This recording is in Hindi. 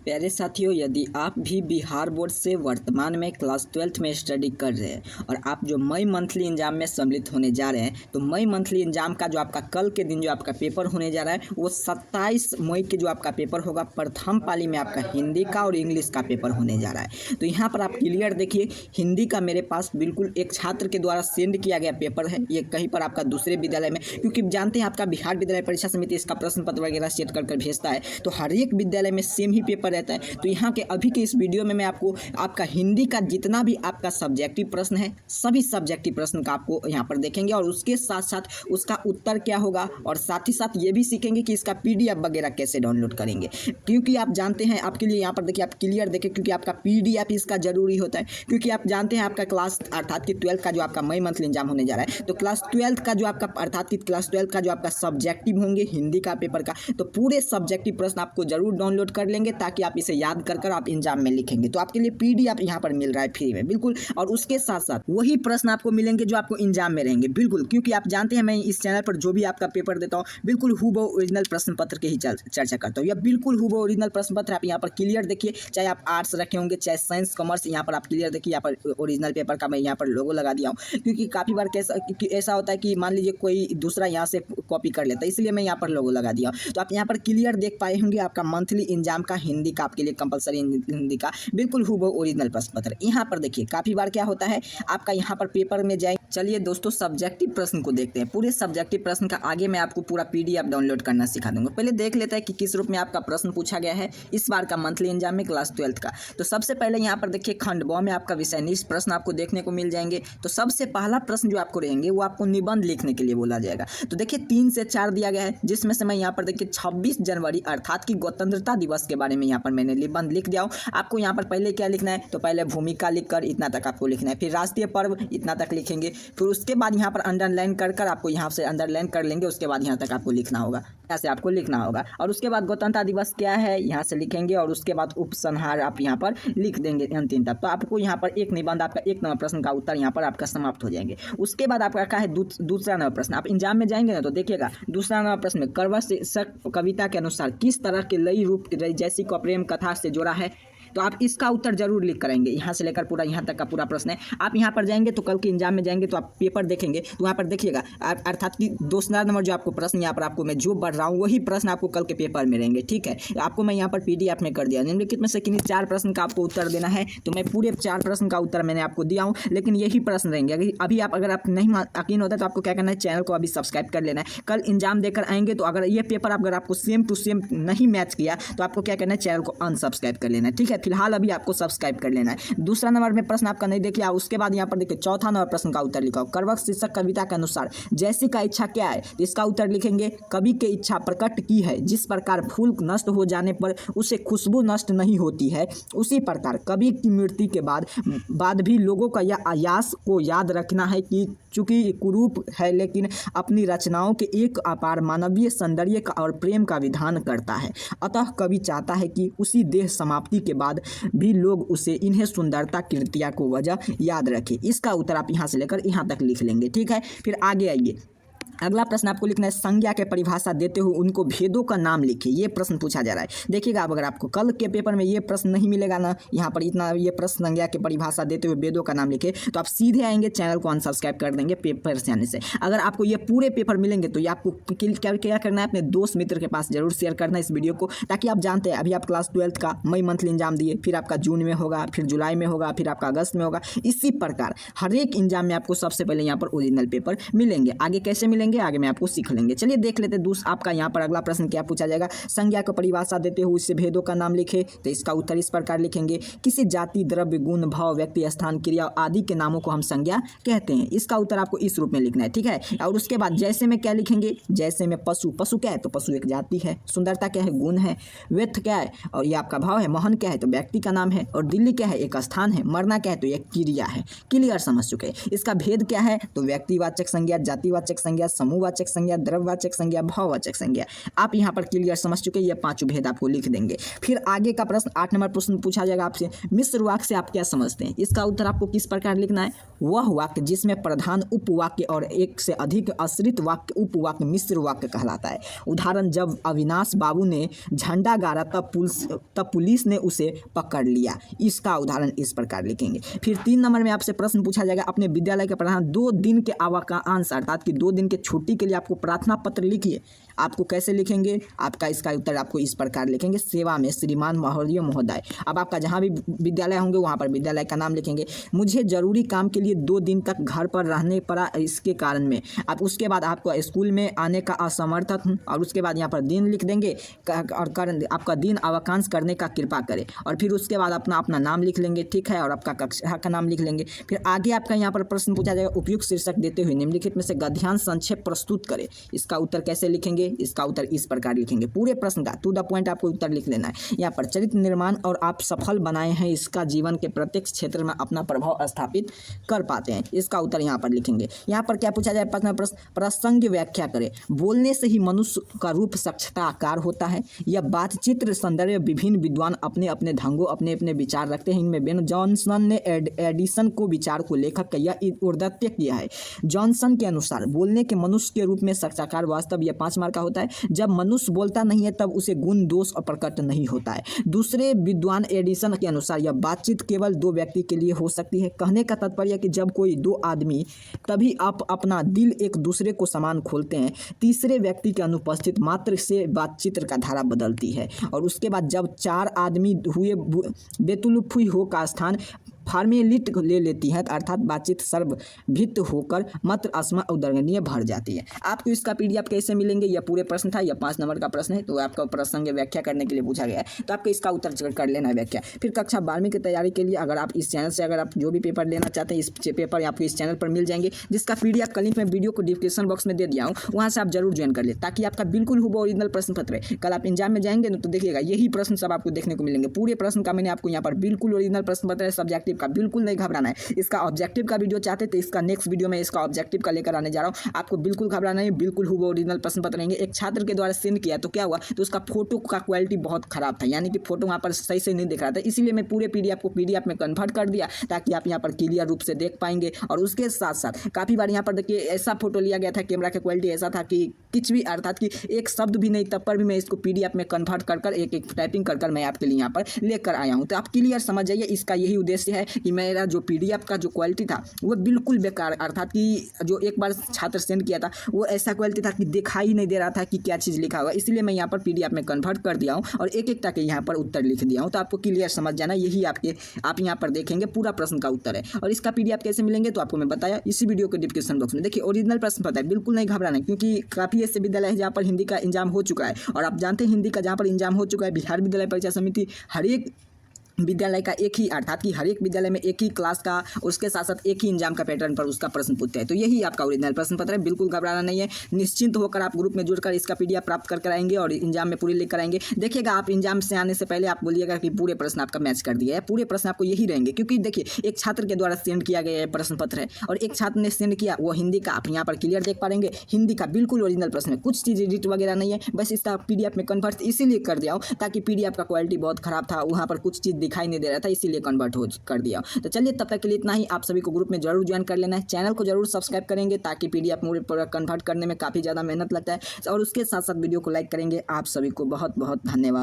प्यारे साथियों, यदि आप भी बिहार बोर्ड से वर्तमान में क्लास 12th में स्टडी कर रहे हैं और आप जो मई मंथली एग्जाम में सम्मिलित होने जा रहे हैं, तो मई मंथली एग्जाम का जो आपका कल के दिन जो आपका पेपर होने जा रहा है वो 27 मई के जो आपका पेपर होगा, प्रथम पाली में आपका हिंदी का और इंग्लिश का पेपर होने जा रहा है। तो यहाँ पर आप क्लियर देखिए, हिंदी का मेरे पास बिल्कुल एक छात्र के द्वारा सेंड किया गया पेपर है। ये कहीं पर आपका दूसरे विद्यालय में, क्योंकि जानते हैं आपका बिहार विद्यालय परीक्षा समिति इसका प्रश्न पत्र वगैरह सेट कर भेजता है, तो हर एक विद्यालय में सेम ही पेपर रहता है। तो यहाँ के अभी के इस वीडियो में मैं आपको आपका हिंदी का जितना भी आपका सब्जेक्टिव प्रश्न है, सभी सब्जेक्टिव प्रश्न का आपको यहाँ पर देखेंगे और उसके साथ साथ उसका उत्तर क्या होगा, और साथ ही साथ ये भी सीखेंगे कि इसका PDF वगैरह कैसे डाउनलोड करेंगे। क्योंकि आप जानते हैं, आपके लिए यहाँ पर देखिए, आप क्लियर देखें, क्योंकि आपका PDF इसका जरूरी होता है। क्योंकि आप जानते हैं आपका क्लास अर्थात कि 12th का जो आपका मई मंथली एग्जाम होने जा रहा है, तो क्लास 12th का जो आपका अर्थात कि क्लास 12th का जो आपका सब्जेक्टिव होंगे हिंदी का पेपर का, तो पूरे सब्जेक्टिव प्रश्न आपको जरूर डाउनलोड कर लेंगे ताकि आप इसे याद कर आप एग्जाम में लिखेंगे। तो आपके लिए PDF यहाँ पर मिल रहा है फ्री में, बिल्कुल। और उसके साथ साथ वही प्रश्न आपको मिलेंगे जो आपको एग्जाम में रहेंगे, बिल्कुल। क्योंकि आप जानते हैं मैं इस चैनल पर जो भी आपका पेपर देता हूँ, बिल्कुल हूबहू ओरिजिनल प्रश्न पत्र के ही चर्चा करता हूँ। या बिल्कुल हूबहू ओरिजिनल प्रश्न पत्र आप यहाँ पर क्लियर देखिए, चाहे आप आर्ट्स रखे होंगे चाहे साइंस कॉमर्स, यहाँ पर आप क्लियर देखिए। यहाँ पर ओरिजिनल पेपर का मैं यहाँ पर लोगो लगा दिया हूँ, क्योंकि काफ़ी बार ऐसा होता है कि मान लीजिए कोई दूसरा यहाँ से कॉपी कर लेता है, इसलिए मैं यहाँ पर लोगो लगा दिया हूँ। तो आप यहाँ पर क्लियर देख पाए होंगे आपका मंथली एग्जाम का हिंदी का आपके लिए कंपलसरी हिंदी का बिल्कुल हूबहू ओरिजिनल प्रश्न पत्र। यहाँ पर देखिए, काफ़ी बार क्या होता है आपका यहाँ पर पेपर में जाए। चलिए दोस्तों, सब्जेक्टिव प्रश्न को देखते हैं। पूरे सब्जेक्टिव प्रश्न का आगे मैं आपको पूरा PDF डाउनलोड करना सिखा दूंगा। पहले देख लेते हैं कि किस रूप में आपका प्रश्न पूछा गया है इस बार का मंथली एग्जाम में क्लास 12th का। तो सबसे पहले यहाँ पर देखिए, खंड ब में आपका विषय निष्ठ प्रश्न आपको देखने को मिल जाएंगे। तो सबसे पहला प्रश्न जो आपको रहेंगे वो आपको निबंध लिखने के लिए बोला जाएगा। तो देखिए 3 से 4 दिया गया है, जिसमें से मैं यहाँ पर देखिए 26 जनवरी अर्थात कि स्वतंत्रता दिवस के बारे में यहाँ पर मैंने निबंध लिख दिया हूँ। आपको यहाँ पर पहले क्या लिखना है, तो पहले भूमिका लिखकर इतना तक आपको लिखना है, फिर राष्ट्रीय पर्व इतना तक लिखेंगे, फिर उसके बाद यहाँ पर अंडरलाइन कर आपको यहाँ से अंडरलाइन कर लेंगे, उसके बाद यहाँ तक आपको लिखना होगा, ऐसे आपको लिखना होगा। और उसके बाद स्वतंत्रता दिवस क्या है यहाँ से लिखेंगे, और उसके बाद उपसंहार आप यहाँ पर लिख देंगे अंतिम तक। तो आपको यहाँ पर एक निबंध आपका 1 नंबर प्रश्न का उत्तर यहाँ पर आपका समाप्त हो जाएंगे। उसके बाद आपका क्या है, दूसरा नंबर प्रश्न। आप एग्जाम में जाएंगे ना, तो देखिएगा दूसरा नंबर प्रश्न में कड़वा शीर्षक कविता के अनुसार किस तरह के लई रूप जैसी को प्रेम कथा से जोड़ा है। तो आप इसका उत्तर जरूर लिख करेंगे, यहाँ से लेकर पूरा यहाँ तक का पूरा प्रश्न है। आप यहाँ पर जाएंगे तो कल के एग्जाम में जाएंगे तो आप पेपर देखेंगे, तो वहाँ पर देखिएगा अर्थात कि दूसरा नंबर जो आपको प्रश्न यहाँ पर आपको मैं जो बढ़ रहा हूँ वही प्रश्न आपको कल के पेपर में रहेंगे, ठीक है। आपको मैं यहाँ पर PDF में कर दिया। निम्नलिखित में से किन्हीं 4 प्रश्न का आपको उत्तर देना है, तो मैं पूरे 4 प्रश्न का उत्तर मैंने आपको दिया हूँ, लेकिन यही प्रश्न रहेंगे। अभी अगर आप नहीं यकीन होता तो आपको क्या करना है, चैनल को अभी सब्सक्राइब कर लेना है। कल एग्जाम देकर आएंगे तो अगर ये पेपर अगर आपको सेम टू सेम नहीं मैच किया तो आपको क्या करना है, चैनल को अनसब्सक्राइब कर लेना है, ठीक है। फिलहाल अभी आपको सब्सक्राइब कर लेना है। दूसरा नंबर में प्रश्न आपका नहीं देखिए। उसके बाद यहाँ पर देखिए चौथा नंबर प्रश्न का उत्तर लिखा हो, करवक शीर्षक कविता के अनुसार जैसी का इच्छा क्या है, तो इसका उत्तर लिखेंगे, कवि की इच्छा प्रकट की है, जिस प्रकार फूल नष्ट हो जाने पर उसे खुशबू नष्ट नहीं होती है, उसी प्रकार कवि की मृत्यु के बाद भी लोगों का यह आयास को याद रखना है कि चूंकि कुरूप है लेकिन अपनी रचनाओं के एक अपार मानवीय सौंदर्य का और प्रेम का विधान करता है। अतः कवि चाहता है कि उसी देह समाप्ति के बाद भी लोग उसे इन्हें सुंदरता कृतियाँ को वजह याद रखें। इसका उत्तर आप यहाँ से लेकर यहाँ तक लिख लेंगे, ठीक है। फिर आगे आइए, अगला प्रश्न आपको लिखना है, संज्ञा के परिभाषा देते हुए उनको भेदों का नाम लिखिए। ये प्रश्न पूछा जा रहा है। देखिएगा, अब अगर आपको कल के पेपर में ये प्रश्न नहीं मिलेगा ना, यहाँ पर इतना ये प्रश्न संज्ञा के परिभाषा देते हुए भेदों का नाम लिखे, तो आप सीधे आएंगे, चैनल को अनसब्सक्राइब कर देंगे पेपर से आने से। अगर आपको ये पूरे पेपर मिलेंगे तो ये आपको क्या करना है, अपने दोस्त मित्र के पास जरूर शेयर करना है इस वीडियो को, ताकि आप जानते हैं अभी आप क्लास 12th का मई मंथली एग्जाम दिए, फिर आपका जून में होगा, फिर जुलाई में होगा, फिर आपका अगस्त में होगा। इसी प्रकार हर एक एग्जाम में आपको सबसे पहले यहाँ पर ओरिजिनल पेपर मिलेंगे। आगे कैसे मिलेंगे, आगे मैं आपको सीख लेंगे। चलिए देख लेते हैं आपका यहाँ पर अगला प्रश्न क्या पूछा जाएगा। संज्ञा को परिभाषा देते हुए इससे भेदों का नाम लिखे, तो इसका उत्तर इस प्रकार लिखेंगे, किसी जाति द्रव्य गुण भाव व्यक्ति स्थान क्रिया आदि के नामों को हम संज्ञा कहते हैं। इसका उत्तर आपको इस रूप में लिखना है, ठीक है। और उसके बाद जैसे में क्या लिखेंगे, जैसे में पशु क्या है, तो पशु एक जाति है, सुंदरता क्या है, गुण है, व्यर्थ क्या है और ये आपका भाव है, मोहन क्या है तो व्यक्ति का नाम है, और दिल्ली क्या है एक स्थान है, मरना क्या है तो एक क्रिया है। क्लियर समझ चुके हैं। इसका भेद क्या है, तो व्यक्तिवाचक संज्ञा, जातिवाचक संज्ञा, समूहवाचक संज्ञा, द्रव्यवाचक संज्ञा, भाववाचक संज्ञा। आप यहाँ पर क्लियर समझ चुके, ये पांचों भेद आपको लिख देंगे। फिर आगे का प्रश्न 8 नंबर प्रश्न पूछा जाएगा आपसे, मिश्र वाक्य से आप क्या समझते हैं? इसका उत्तर आपको किस प्रकार लिखना है? वह वाक्य जिसमें प्रधान उपवाक्य और एक से अधिक आश्रित वाक्य उपवाक्य मिश्र वाक्य कहलाता है। उदाहरण, जब अविनाश बाबू ने झंडा गाड़ा तब पुलिस ने उसे पकड़ लिया। इसका उदाहरण इस प्रकार लिखेंगे। फिर 3 नंबर में आपसे प्रश्न पूछा जाएगा, अपने विद्यालय के प्रधान 2 दिन के अवकाश अर्थात कि 2 दिन के छुट्टी के लिए आपको प्रार्थना पत्र लिखिए। आपको कैसे लिखेंगे? आपका इसका उत्तर आपको इस प्रकार लिखेंगे, सेवा में श्रीमान महोदय महोदय। अब आपका जहाँ भी विद्यालय होंगे वहाँ पर विद्यालय का नाम लिखेंगे। मुझे जरूरी काम के लिए 2 दिन तक घर पर रहने पड़ा, इसके कारण में। अब उसके बाद आपको स्कूल में आने का असमर्थ हूँ, और उसके बाद यहाँ पर दिन लिख देंगे और आपका दिन अवकाश करने का कृपा करें, और फिर उसके बाद अपना नाम लिख लेंगे, ठीक है, और आपका कक्षा का नाम लिख लेंगे। फिर आगे आपका यहाँ पर प्रश्न पूछा जाएगा, उपयुक्त शीर्षक देते हुए निम्नलिखित में से गद्यांश संक्षेप प्रस्तुत करें। इसका उत्तर कैसे लिखेंगे? इसका उत्तर इस प्रकार लिखेंगे, पूरे प्रश्न का टू द पॉइंट आपको उत्तर लिख लेना है। यहाँ पर चरित्र निर्माण और आप सफल बनाए हैं, इसका जीवन के प्रत्येक क्षेत्र में अपना प्रभाव स्थापित कर पाते हैं। इसका उत्तर यहाँ पर लिखेंगे। यहाँ पर क्या पूछा जाए? प्रसंग व्याख्या करें। बोलने से ही मनुष्य का रूप साक्षात्कार होता है। यह बातचीत संदर्भ विभिन्न विद्वान अपने अपने ढंगों अपने अपने विचार रखते हैं। इनमें बेन जॉनसन ने एडिसन को विचार को लेखक का यह उद्धृत किया है। जॉनसन के अनुसार बोलने के मनुष्य के रूप में साक्षात्कार वास्तव यह 5 मार्क का होता है। जब मनुष्य बोलता नहीं है तब उसे गुण दोष और प्रकट नहीं होता है। दूसरे विद्वान एडिसन के अनुसार यह बातचीत केवल 2 व्यक्ति के लिए हो सकती है। कहने का तात्पर्य कि जब कोई 2 आदमी तभी आप अपना दिल एक दूसरे को समान खोलते हैं। तीसरे व्यक्ति के अनुपस्थित मात्र से बातचीत का धारा बदलती है। और उसके बाद जब 4 आदमी हुए बेतुलुफुई हो का स्थान फॉर्मेलिट ले लेती है, अर्थात बातचीत सर्वभित होकर मात्र अस्मा उदरगनीय भर जाती है। आपको इसका पीडीएफ कैसे मिलेंगे? यह पूरे प्रश्न था, यह 5 नंबर का प्रश्न है, तो आपका प्रसंग व्याख्या करने के लिए पूछा गया है, तो आपको इसका उत्तर कर लेना है व्याख्या। फिर कक्षा 12वीं की तैयारी के लिए अगर आप इस चैनल से अगर आप जो भी पेपर लेना चाहते हैं, इस पेपर आपको इस चैनल पर मिल जाएंगे, जिसका पीडीएफ का लिंक मैं वीडियो को डिस्क्रिप्शन बॉक्स में दे दिया हूँ, वहाँ से आप जरूर ज्वाइन कर ले, ताकि आपका बिल्कुल हुबहू ओरिजिनल प्रश्न पत्र है। कल आप एग्जाम में जाएंगे ना तो देखिएगा यही प्रश्न सब आपको देखने को मिलेंगे। पूरे प्रश्न का मैंने आपको यहाँ पर बिल्कुल ओरिजिनल प्रश्न पत्र है, सब्जेक्टिव का, बिल्कुल नहीं घबराना है। इसका ऑब्जेक्टिव का वीडियो चाहते तो इसका नेक्स्ट वीडियो में इसका ऑब्जेक्टिव का लेकर आने जा रहा हूं। आपको बिल्कुल घबराना नहीं, बिल्कुल हुबहू ओरिजिनल प्रश्न पत्र रहेंगे। एक छात्र के द्वारा सेंड किया तो क्या हुआ, तो उसका फोटो का क्वालिटी बहुत खराब था, यानी कि फोटो वहां पर सही से नहीं दिख रहा था, इसीलिए मैं पूरे पीडीएफ को पीडीएफ में कन्वर्ट कर दिया, ताकि आप यहाँ पर क्लियर रूप से देख पाएंगे। और उसके साथ साथ काफी बार यहाँ पर देखिए ऐसा फोटो लिया गया था, कैमरा की क्वालिटी ऐसा था कि कुछ भी अर्थात कि एक शब्द भी नहीं, तब पर भी मैं इसको पीडीएफ में कन्वर्ट कर एक एक टाइपिंग कर मैं आपके लिए यहाँ पर लेकर आया हूँ। तो आप क्लियर समझ जाइए, इसका यही उद्देश्य है कि मेरा जो पीडीएफ का जो क्वालिटी था वो बिल्कुल बेकार, अर्थात कि जो एक बार छात्र सेंड किया था वो ऐसा क्वालिटी था कि दिखाई नहीं दे रहा था कि क्या चीज़ लिखा हुआ, इसलिए मैं यहाँ पर पीडीएफ में कन्वर्ट कर दिया हूँ और एक एक टाके यहाँ पर उत्तर लिख दिया हूँ। तो आपको क्लियर समझ जाना, यही आप यहाँ पर देखेंगे पूरा प्रश्न का उत्तर है। और इसका पीडीएफ कैसे मिलेंगे तो आपको मैं बताया इसी वीडियो के डिस्क्रिप्शन बॉक्स में। देखिए ओरिजिनल प्रश्न पता है, बिल्कुल नहीं घबराना, क्योंकि काफ़ी ऐसे विद्यालय है जहाँ पर हिंदी का एग्जाम हो चुका है, और आप जानते हैं हिंदी का जहाँ पर एग्जाम हो चुका है, बिहार विद्यालय परीक्षा समिति हर एक विद्यालय का एक ही, अर्थात कि हर एक विद्यालय में एक ही क्लास का, उसके साथ साथ एक ही एग्जाम का पैटर्न पर उसका प्रश्न पूछते हैं। तो यही आपका ओरिजिनल प्रश्न पत्र है, बिल्कुल घबराना नहीं है। निश्चिंत होकर आप ग्रुप में जुड़कर इसका पीडीएफ प्राप्त कर आएंगे और एग्जाम में पूरी लिख कर आएंगे। देखिएगा आप एग्जाम से आने से पहले आप बोलिएगा कि पूरे प्रश्न आपका मैच कर दिया है, पूरे प्रश्न आपको यही रहेंगे। क्योंकि देखिए एक छात्र के द्वारा सेंड किया गया प्रश्न पत्र है और एक छात्र ने सेंड किया वो हिंदी का, आप यहाँ पर क्लियर देख पाएंगे हिंदी का बिल्कुल ओरिजिनल प्रश्न है, कुछ चीज़ एडिट वगैरह नहीं है, बस इसका पीडीएफ में कन्वर्ट इसीलिए कर दिया हूँ ताकि पीडीएफ का क्वालिटी बहुत खराब था, वहाँ पर कुछ चीज़ दिखाई नहीं दे रहा था, इसीलिए कन्वर्ट कर दिया। तो चलिए तब तक के लिए इतना ही। आप सभी को ग्रुप में जरूर ज्वाइन कर लेना है, चैनल को जरूर सब्सक्राइब करेंगे ताकि पीडीएफ में कन्वर्ट करने में काफ़ी ज़्यादा मेहनत लगता है, और उसके साथ साथ वीडियो को लाइक करेंगे। आप सभी को बहुत बहुत धन्यवाद।